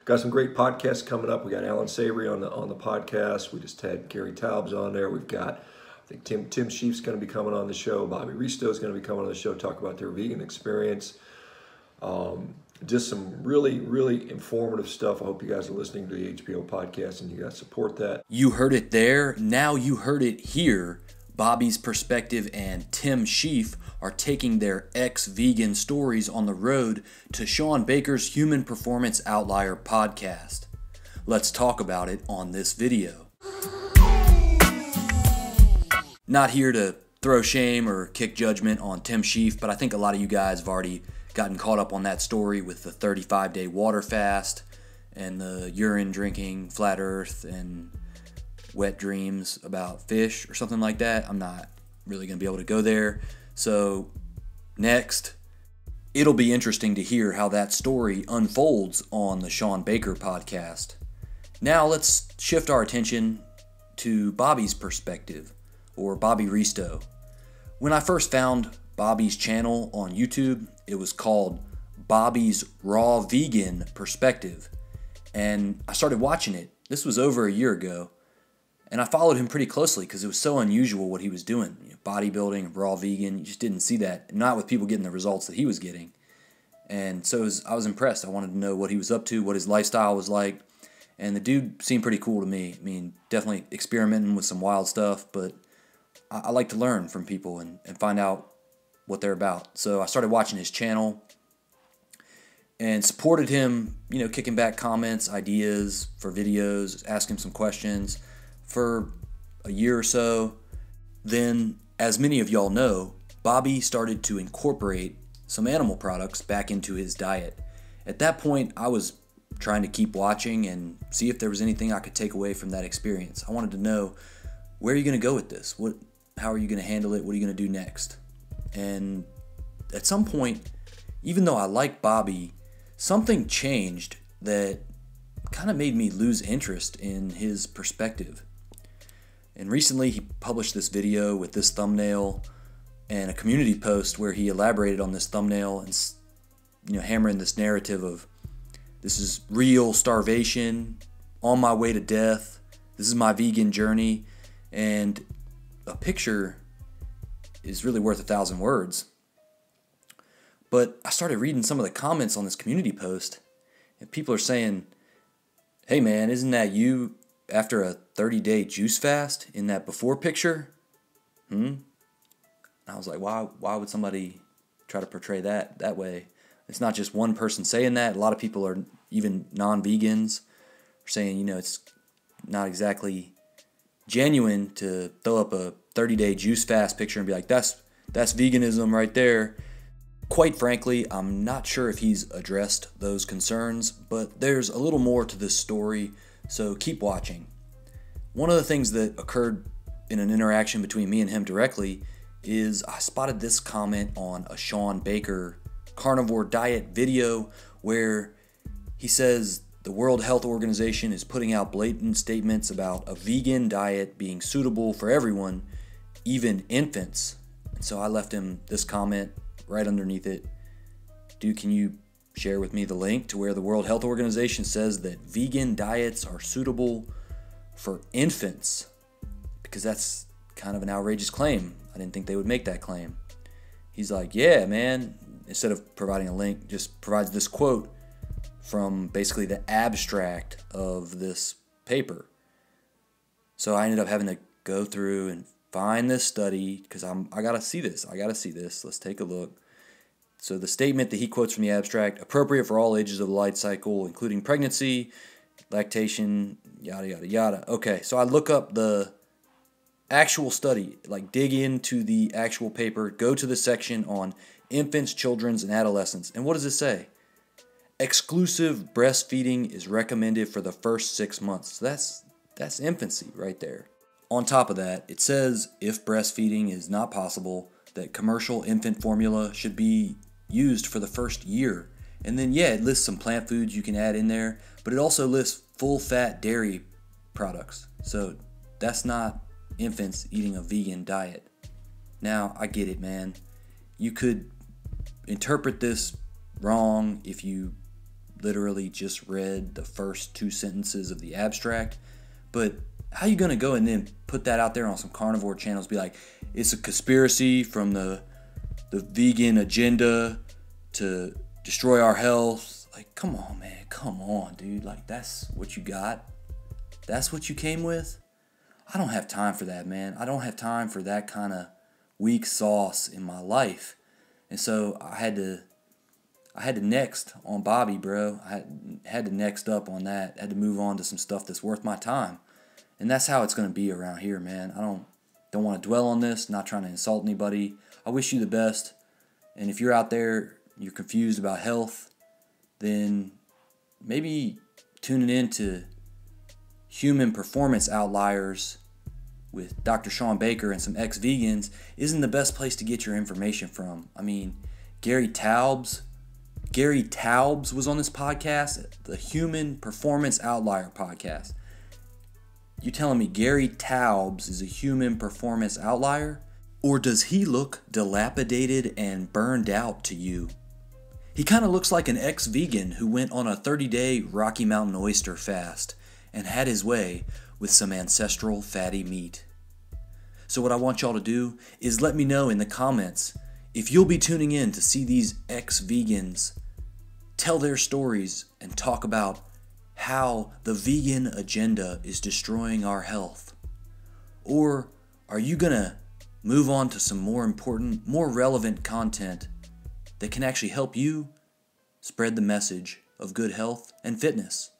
Got some great podcasts coming up. We got Alan Savory on the podcast. We just had Gary Taubes on there. We've got, I think Tim Sheiff's going to be coming on the show. Bobby Risto is going to be coming on the show, talk about their vegan experience. Just some really, really informative stuff. I hope you guys are listening to the HBO podcast and you guys support that. You heard it there. Now you heard it here. Bobby's Perspective and Tim Sheiff are taking their ex-vegan stories on the road to Shawn Baker's Human Performance Outlier podcast. Let's talk about it on this video. Not here to throw shame or kick judgment on Tim Sheiff, but I think a lot of you guys have already gotten caught up on that story with the 35-day water fast and the urine drinking, flat earth, and wet dreams about fish or something like that. I'm not really going to be able to go there. So next, it'll be interesting to hear how that story unfolds on the Shawn Baker podcast. Now let's shift our attention to Bobby's Perspective, or Bobby Risto. When I first found Bobby's channel on YouTube, it was called Bobby's Raw Vegan Perspective, and I started watching it. This was over a year ago, and I followed him pretty closely because it was so unusual what he was doing. Bodybuilding, raw vegan, you just didn't see that, not with people getting the results that he was getting. And so I was impressed. I wanted to know what he was up to, what his lifestyle was like, and the dude seemed pretty cool to me. I mean, definitely experimenting with some wild stuff, but I like to learn from people and find out what they're about. So I started watching his channel and supported him, kicking back comments, ideas for videos, asking him some questions for a year or so. Then, as many of y'all know, Bobby started to incorporate some animal products back into his diet. At that point, I was trying to keep watching and see if there was anything I could take away from that experience. I wanted to know, where are you going to go with this? How are you going to handle it? What are you going to do next? And at some point, even though I like Bobby, something changed that kind of made me lose interest in his perspective. And recently he published this video with this thumbnail and a community post where he elaborated on this thumbnail and hammering this narrative of, this is real starvation, on my way to death, this is my vegan journey, and a picture is really worth 1,000 words. But I started reading some of the comments on this community post, and people are saying, hey man, isn't that you after a 30-day juice fast in that before picture? And I was like, why would somebody try to portray that way? It's not just one person saying that. A lot of people are, even non-vegans, are saying, it's not exactly genuine to throw up a 30-day juice fast picture and be like, that's veganism right there. Quite frankly, I'm not sure if he's addressed those concerns, but there's a little more to this story, so keep watching. One of the things that occurred in an interaction between me and him directly is I spotted this comment on a Shawn Baker carnivore diet video where he says the World Health Organization is putting out blatant statements about a vegan diet being suitable for everyone, even infants. And so I left him this comment right underneath it. Dude, can you share with me the link to where the World Health Organization says that vegan diets are suitable for infants? Because that's kind of an outrageous claim. I didn't think they would make that claim. He's like, yeah, man. Instead of providing a link, just provides this quote from basically the abstract of this paper. So I ended up having to go through and find this study because I gotta see this. Let's take a look. So the statement that he quotes from the abstract, appropriate for all ages of the life cycle, including pregnancy, lactation, yada, yada, yada. Okay, so I look up the actual study, like dig into the actual paper, go to the section on infants, children's, and adolescents. And what does it say? Exclusive breastfeeding is recommended for the first 6 months. So that's infancy right there. On top of that, it says if breastfeeding is not possible, that commercial infant formula should be used for the first year. And then, yeah, it lists some plant foods you can add in there, but it also lists full-fat dairy products. So that's not infants eating a vegan diet. Now, I get it, man. You could interpret this wrong if you literally just read the first 2 sentences of the abstract. But how you going to go and then put that out there on some carnivore channels, be like, it's a conspiracy from the vegan agenda to destroy our health? Like, come on, man. Come on, dude. Like, that's what you got? That's what you came with? I don't have time for that, man. I don't have time for that kind of weak sauce in my life. And so I had to next on Bobby, bro. I had to next up on that. I had to move on to some stuff that's worth my time. And that's how it's going to be around here, man. I don't want to dwell on this, not trying to insult anybody. I wish you the best. And if you're out there, you're confused about health, then maybe tuning in to Human Performance Outliers with Dr. Shawn Baker and some ex-vegans isn't the best place to get your information from. I mean, Gary Taubes was on this podcast, the Human Performance Outlier podcast. You telling me Gary Taubes is a human performance outlier? Or does he look dilapidated and burned out to you? He kind of looks like an ex-vegan who went on a 30-day Rocky Mountain oyster fast and had his way with some ancestral fatty meat. So what I want y'all to do is let me know in the comments if you'll be tuning in to see these ex-vegans tell their stories and talk about how the vegan agenda is destroying our health. Or are you gonna move on to some more important, more relevant content that can actually help you spread the message of good health and fitness?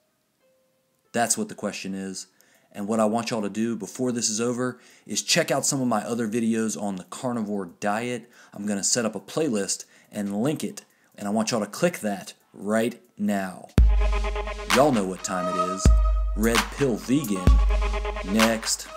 That's what the question is. And what I want y'all to do before this is over is check out some of my other videos on the carnivore diet. I'm going to set up a playlist and link it. And I want y'all to click that right now. Y'all know what time it is. Red Pill Vegan. Next.